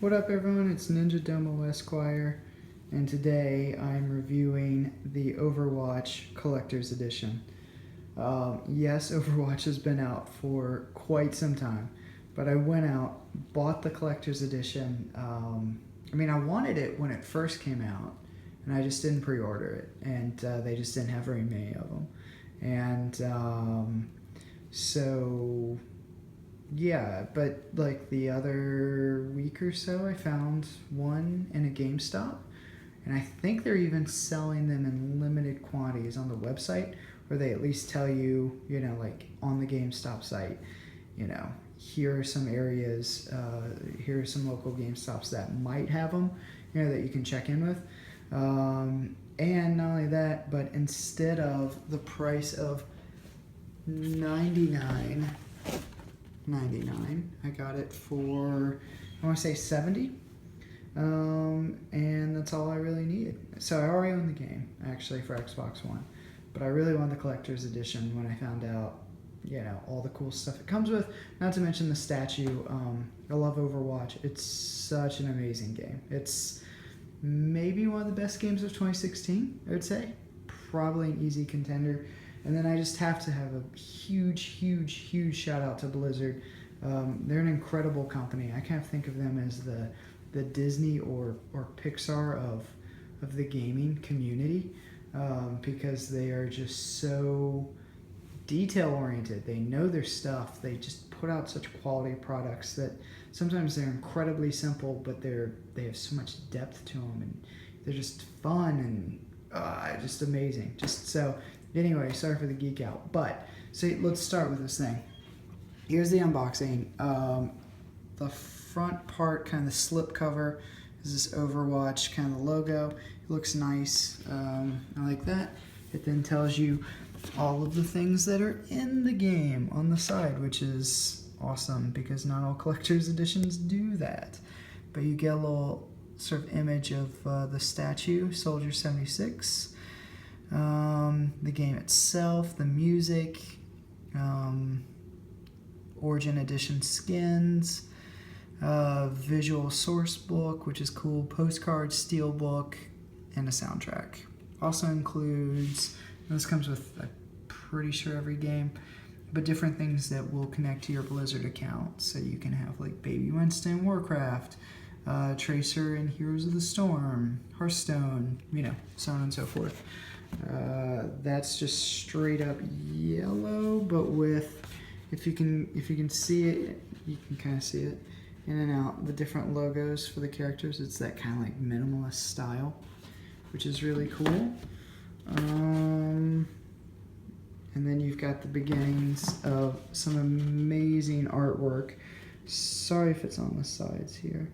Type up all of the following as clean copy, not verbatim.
What up everyone, it's NinjaDomoEsq, and today I'm reviewing the Overwatch Collector's Edition. Yes, Overwatch has been out for quite some time, but I went out, bought the Collector's Edition. I wanted it when it first came out, and I just didn't pre-order it, and they just didn't have very many of them. And so... yeah, but like the other week or so, I found one in a GameStop, and I think they're even selling them in limited quantities on the website, where they at least tell you, like on the GameStop site, here are some areas, here are some local GameStops that might have them, that you can check in with. And not only that, but instead of the price of $99, I got it for, I want to say 70, and that's all I really needed. So I already own the game, actually, for Xbox One, but I really wanted the Collector's Edition when I found out, all the cool stuff it comes with, not to mention the statue. I love Overwatch. It's such an amazing game. It's maybe one of the best games of 2016, I would say. Probably an easy contender. And then I just have to have a huge shout out to Blizzard. They're an incredible company. I kind of think of them as the Disney or Pixar of the gaming community, because they are just so detail oriented. They know their stuff. They just put out such quality products that sometimes they're incredibly simple, but they have so much depth to them, and they're just fun and just amazing. Anyway, sorry for the geek out, but so let's start with this thing. Here's the unboxing. The front part, kind of the slip cover, is this Overwatch kind of the logo. It looks nice. I like that. It then tells you all of the things that are in the game on the side, which is awesome because not all collector's editions do that. But you get a little sort of image of the statue, Soldier 76. The game itself, the music, Origin Edition skins, visual source book, which is cool, postcard, steelbook, and a soundtrack. Also includes, and this comes with, I'm pretty sure, every game, but different things that will connect to your Blizzard account. So you can have like Baby Winston, Warcraft, Tracer and Heroes of the Storm, Hearthstone, so on and so forth. That's just straight up yellow, but with, if you can see it, you can kind of see it in and out, the different logos for the characters. It's that kind of like minimalist style, which is really cool. And then you've got the beginnings of some amazing artwork. Sorry if it's on the sides here,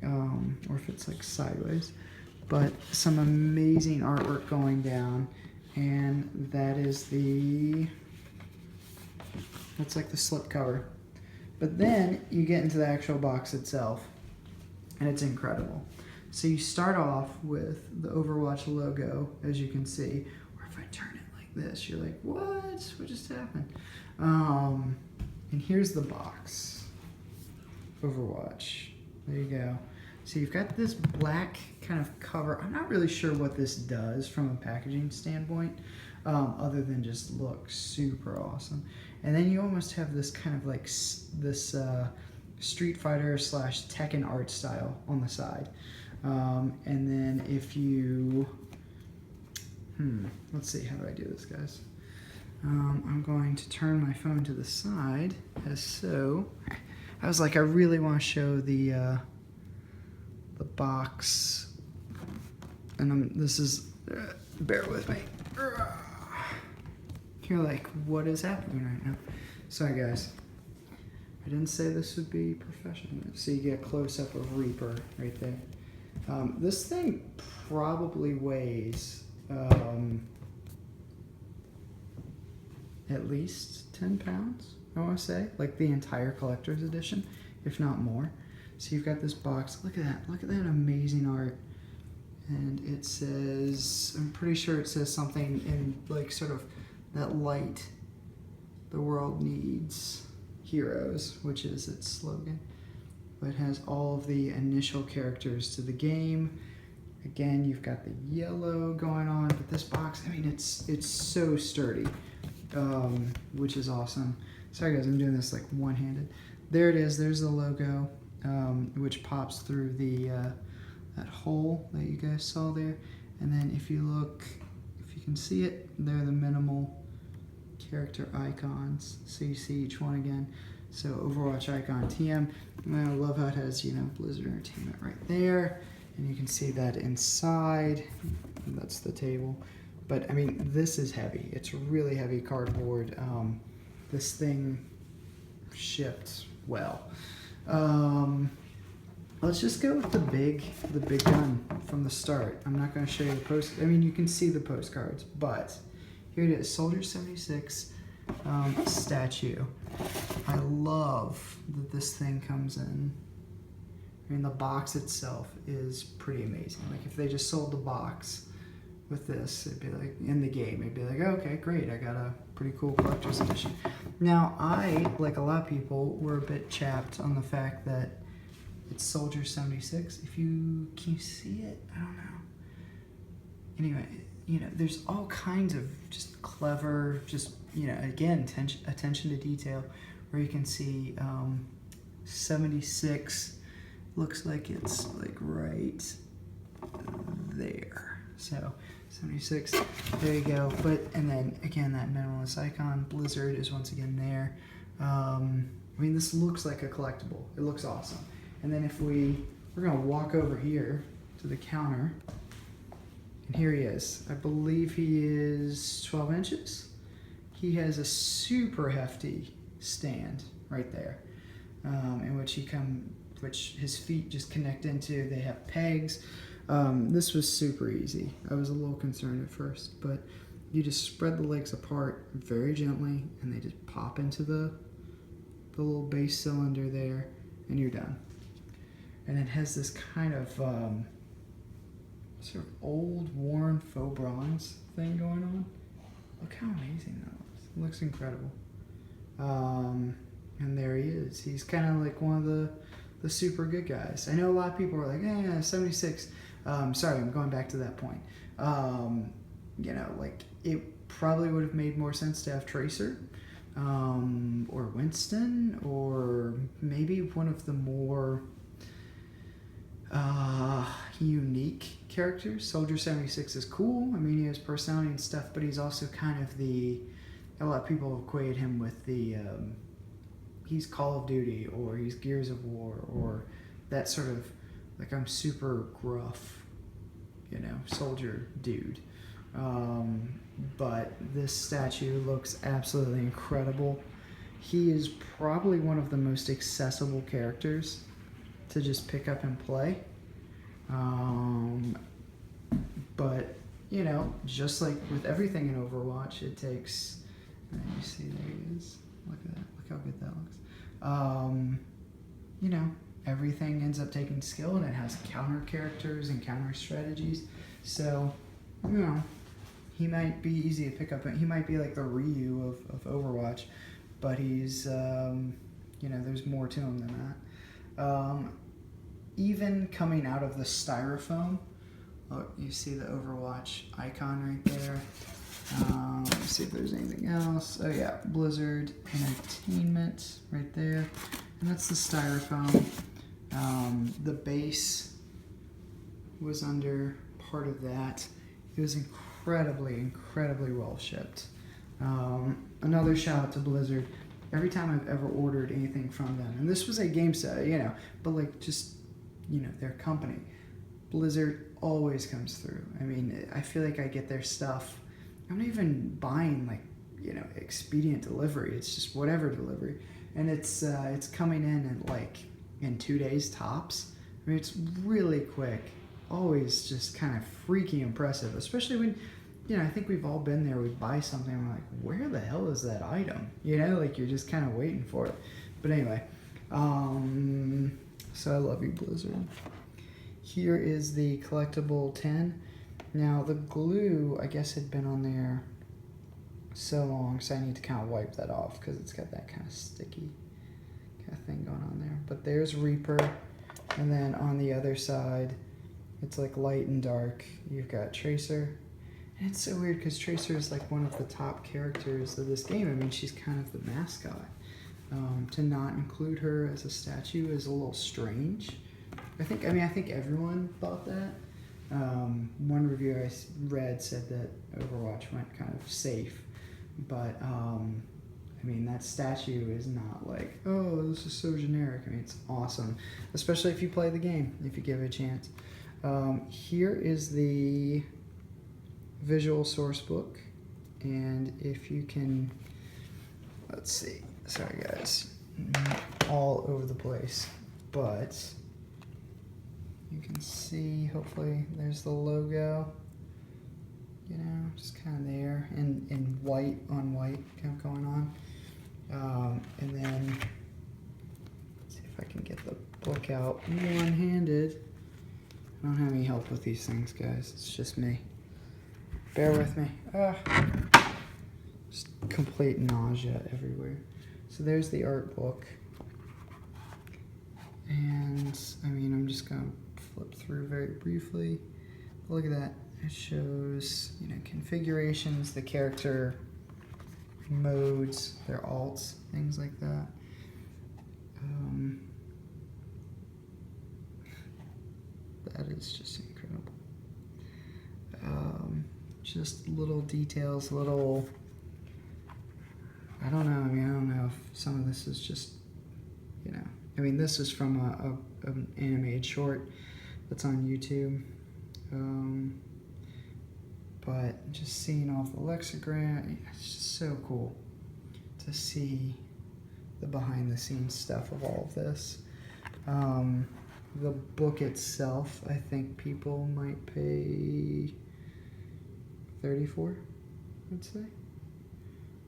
or if it's like sideways. But some amazing artwork going down, and that's like the slipcover. But then you get into the actual box itself, and it's incredible. So you start off with the Overwatch logo, as you can see, or if I turn it like this, you're like, what just happened? And here's the box, Overwatch, there you go. So you've got this black kind of cover. I'm not really sure what this does from a packaging standpoint, other than just look super awesome. And then you almost have this kind of like this Street Fighter / Tekken art style on the side. And then if you, let's see, how do I do this, guys? I'm going to turn my phone to the side, as so. I was like, I really want to show the box, and this is, bear with me. You're like, what is happening right now? Sorry guys, I didn't say this would be professional. So you get a close-up of Reaper right there. This thing probably weighs at least 10 pounds, I want to say, like the entire collector's edition, if not more. So you've got this box. Look at that amazing art. And it says, I'm pretty sure it says something in like sort of that light, the world needs heroes, which is its slogan. but it has all of the initial characters to the game. Again, you've got the yellow going on, but this box, I mean, it's so sturdy, which is awesome. Sorry guys, I'm doing this like one-handed. There it is, there's the logo, which pops through the that hole that you guys saw there. And then if you look, if you can see it, they're the minimal character icons. So you see each one again. So Overwatch icon TM. And I love how it has, you know, Blizzard Entertainment right there. And you can see that inside. That's the table. But I mean, this is heavy. It's really heavy cardboard. This thing shipped well. Let's just go with the big gun from the start. I'm not going to show you the post. I mean, you can see the postcards, but here it is, Soldier 76 statue. I love that this thing comes in. I mean, the box itself is pretty amazing. Like, if they just sold the box with this, it'd be like, in the game, it'd be like, okay, great, I got a pretty cool collector's edition. Now, I, like a lot of people, were a bit chapped on the fact that it's Soldier 76. Can you see it? I don't know. Anyway, you know, there's all kinds of just clever, just, you know, again, attention to detail, where you can see 76 looks like it's like right there. So 76, there you go. But, and then again, that minimalist icon, Blizzard is once again there. I mean, this looks like a collectible. It looks awesome. And then if we're gonna walk over here to the counter, and here he is. I believe he is 12 inches. He has a super hefty stand right there, in which his feet just connect into. They have pegs. This was super easy. I was a little concerned at first, but you just spread the legs apart very gently, and they just pop into the little base cylinder there, and you're done. And it has this kind of sort of old, worn faux bronze thing going on. Look how amazing that looks. It looks incredible. And there he is. He's kind of like one of the super good guys. I know a lot of people are like, yeah, 76. Sorry, I'm going back to that point. You know, like, it probably would have made more sense to have Tracer, or Winston, or maybe one of the more unique characters. Soldier 76 is cool. I mean, he has personality and stuff, but he's also kind of a lot of people equate him with he's Call of Duty, or he's Gears of War, or that sort of, like, I'm super gruff, you know, soldier dude. But this statue looks absolutely incredible. He is probably one of the most accessible characters to just pick up and play. But, you know, just like with everything in Overwatch, it takes, you see, there he is. Look at that. Look how good that looks. You know, everything ends up taking skill, and it has counter characters and counter strategies. So, you know, he might be easy to pick up. He might be like the Ryu of Overwatch, but he's, you know, there's more to him than that. Even coming out of the styrofoam, look, you see the Overwatch icon right there. Let's see if there's anything else. Oh yeah, Blizzard Entertainment right there. And that's the styrofoam. The base was under part of that. It was incredibly well shipped. Another shout out to Blizzard. Every time I've ever ordered anything from them, and this was a game set, you know, but like, just, you know, their company, Blizzard always comes through. I mean, I feel like I get their stuff. I'm not even buying, like, you know, expedient delivery. It's just whatever delivery, and it's coming in 2 days tops. I mean, it's really quick. Always just kind of freaking impressive, especially when, you know, I think we've all been there. We buy something, and we're like, where the hell is that item? You know, like, you're just kind of waiting for it. But anyway, so I love you, Blizzard. Here is the collectible 10. Now, the glue, I guess, had been on there so long, so I need to kind of wipe that off because it's got that kind of sticky a thing going on there. But there's Reaper, and then on the other side, it's like light and dark. You've got Tracer. And it's so weird because Tracer is like one of the top characters of this game. I mean, she's kind of the mascot. To not include her as a statue is a little strange. I think everyone thought that. One review I read said that Overwatch went kind of safe, but I mean, that statue is not like, oh, this is so generic. I mean, it's awesome, especially if you play the game, if you give it a chance. Here is the visual source book, and if you can, let's see, sorry guys, all over the place, but you can see, hopefully, there's the logo, you know, just kind of there, in white on white kind of going on. And then, let's see if I can get the book out one-handed. I don't have any help with these things, guys. It's just me. Bear with me. Just complete nausea everywhere. So there's the art book. And, I mean, I'm just going to flip through very briefly. Look at that. It shows, you know, configurations, the character modes, their alts, things like that. That is just incredible. Just little details, little, I don't know, I mean, I don't know if some of this is just, you know, I mean, this is from an animated short that's on YouTube. But just seeing all the lexicon, it's just so cool to see the behind the scenes stuff of all of this. The book itself, I think people might pay $34, I'd say.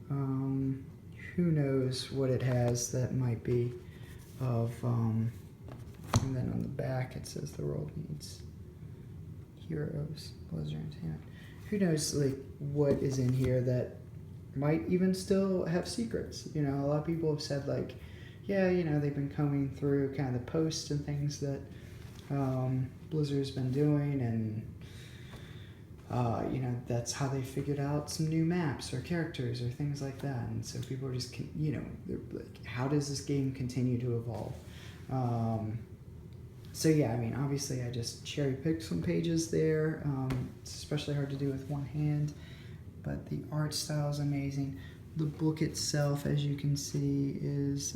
Who knows what it has that might be of, and then on the back it says the world needs heroes, Blizzard Entertainment. Who knows, like, what is in here that might even still have secrets. You know, a lot of people have said, like, yeah, you know, they've been combing through kind of the posts and things that Blizzard's been doing, and you know, that's how they figured out some new maps or characters or things like that. And so people are just, you know, they're like, how does this game continue to evolve? So yeah, I mean, obviously I just cherry picked some pages there. It's especially hard to do with one hand, but the art style is amazing. The book itself, as you can see, is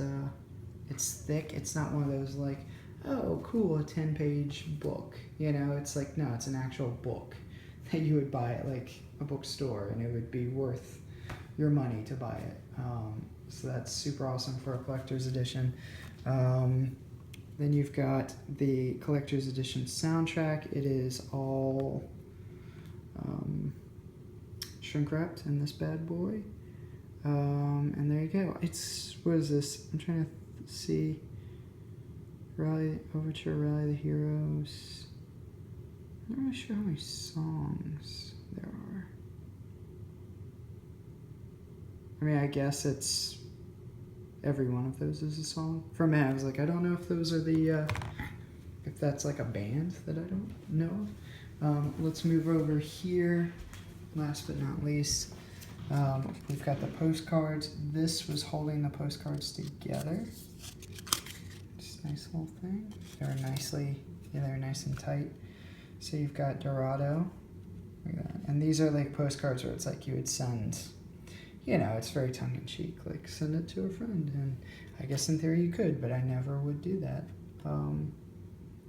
it's thick. It's not one of those like, oh, cool, a 10-page book. You know, it's like, no, it's an actual book that you would buy at like a bookstore, and it would be worth your money to buy it. So that's super awesome for a collector's edition. Then you've got the collector's edition soundtrack. It is all shrink wrapped in this bad boy. And there you go. It's, what is this? I'm trying to see. Overture, Rally the Heroes. I'm not really sure how many songs there are. I mean, I guess it's every one of those is a song. For a minute, I was like, I don't know if those are the, if that's like a band that I don't know of. Let's move over here. Last but not least, we've got the postcards. This was holding the postcards together. Just a nice little thing. They're nicely, yeah, they're nice and tight. So you've got Dorado. Look at that. And these are like postcards where it's like you would send, you know, it's very tongue-in-cheek, like send it to a friend. And I guess in theory you could, but I never would do that.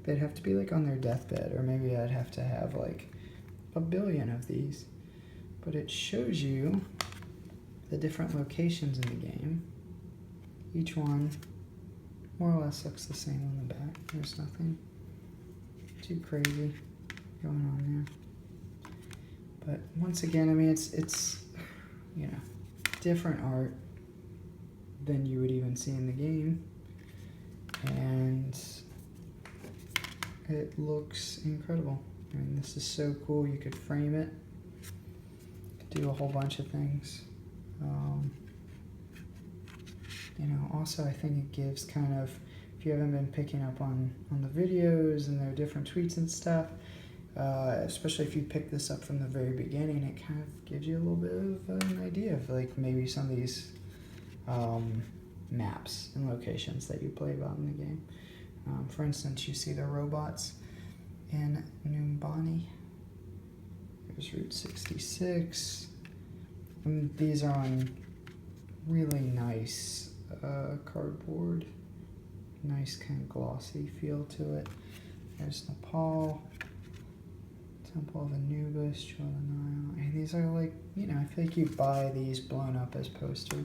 They'd have to be like on their deathbed, or maybe I'd have to have like 1 billion of these. But it shows you the different locations in the game. Each one more or less looks the same on the back. There's nothing too crazy going on there. But once again, I mean, it's you know, different art than you would even see in the game, and it looks incredible. I mean, this is so cool. You could frame it, do a whole bunch of things. Also I think it gives kind of, if you haven't been picking up on the videos and their different tweets and stuff, especially if you pick this up from the very beginning, it kind of gives you a little bit of an idea of like maybe some of these maps and locations that you play about in the game. For instance, you see the robots in Numbani. There's Route 66. And these are on really nice cardboard. Nice kind of glossy feel to it. There's Nepal. Temple of Anubis, Jewel of the Nile. And these are like, I feel like you buy these blown up as posters.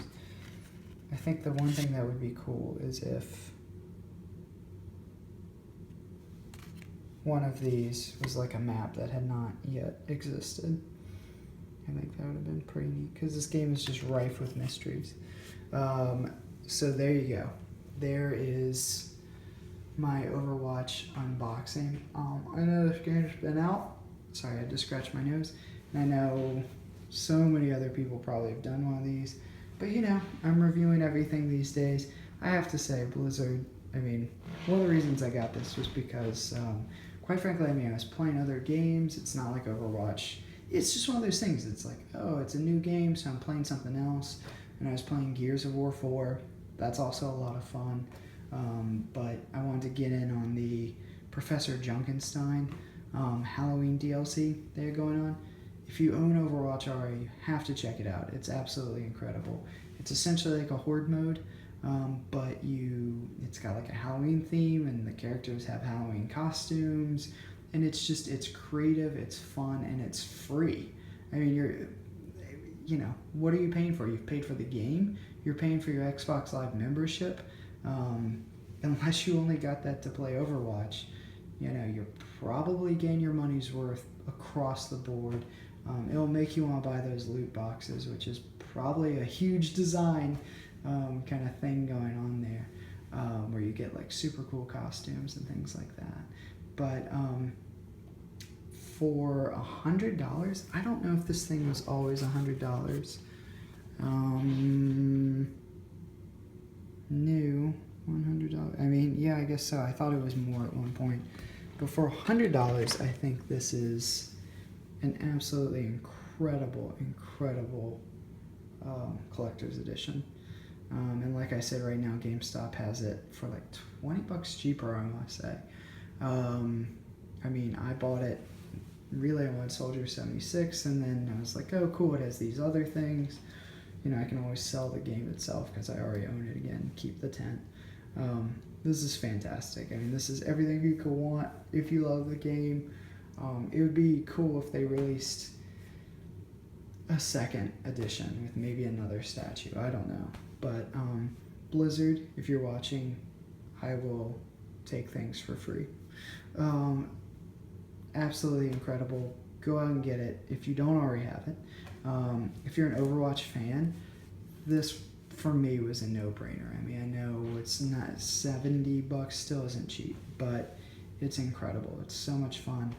I think the one thing that would be cool is if one of these was like a map that had not yet existed. I think that would have been pretty neat, because this game is just rife with mysteries. So there you go. There is my Overwatch unboxing. I know this game's been out. Sorry, I had to scratch my nose. And I know so many other people probably have done one of these. But I'm reviewing everything these days. I have to say, Blizzard, one of the reasons I got this was because, quite frankly, I was playing other games. It's not like Overwatch. It's just one of those things. It's like, oh, it's a new game, so I'm playing something else. And I was playing Gears of War 4. That's also a lot of fun. But I wanted to get in on the Professor Junkenstein Halloween DLC they're going on. If you own Overwatch already, you have to check it out. It's absolutely incredible. It's essentially like a horde mode, but it's got like a Halloween theme, and the characters have Halloween costumes, and it's creative, it's fun, and it's free. What are you paying for? You've paid for the game. You're paying for your Xbox Live membership. Unless you only got that to play Overwatch, you're probably getting your money's worth across the board. It'll make you want to buy those loot boxes, which is probably a huge design kind of thing going on there, where you get like super cool costumes and things like that. But for $100, I don't know if this thing was always $100. New $100. Yeah, I guess so. I thought it was more at one point. But for $100, I think this is an absolutely incredible collector's edition. And like I said, right now GameStop has it for like $20 cheaper, I must say. I bought it really on Soldier 76, and then I was like, oh cool, it has these other things. I can always sell the game itself because I already own it again, keep the tent. This is fantastic. This is everything you could want if you love the game. It would be cool if they released a second edition with maybe another statue. I don't know. But Blizzard, if you're watching, I will take things for free. Absolutely incredible. Go out and get it if you don't already have it. If you're an Overwatch fan, this for me was a no-brainer. I know it's not $70, still isn't cheap, but it's incredible. It's so much fun.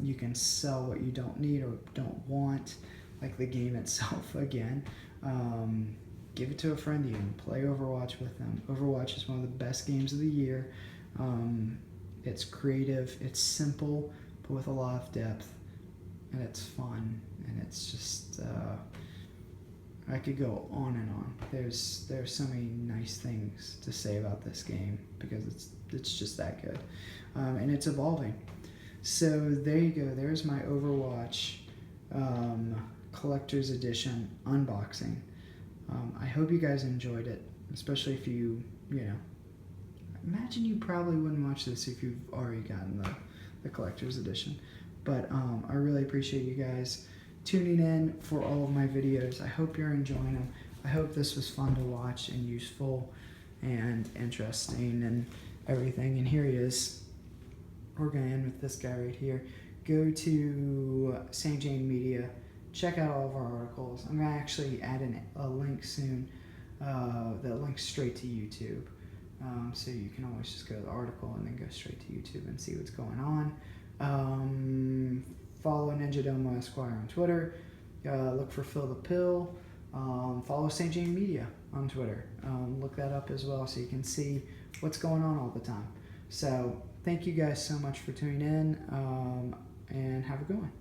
You can sell what you don't need or don't want, like the game itself again. Give it to a friend you can play Overwatch with them. Overwatch is one of the best games of the year. It's creative, it's simple, but with a lot of depth, and it's fun, and it's just I could go on and on. There's so many nice things to say about this game because it's just that good, and it's evolving. So there you go. There's my Overwatch Collector's Edition unboxing. I hope you guys enjoyed it, especially if you imagine you probably wouldn't watch this if you've already gotten the Collector's Edition. But I really appreciate you guys tuning in for all of my videos. I hope you're enjoying them. I hope this was fun to watch and useful and interesting and everything. And here he is. We're going to end with this guy right here. Go to St. Jane Media. Check out all of our articles. I'm going to actually add a link soon that links straight to YouTube. So you can always just go to the article and then go straight to YouTube and see what's going on. Follow NinjaDomoEsq on Twitter. Look for Phil the Pill. Follow St. Jane Media. on Twitter. Look that up as well so you can see what's going on all the time. So thank you guys so much for tuning in, and have a good one.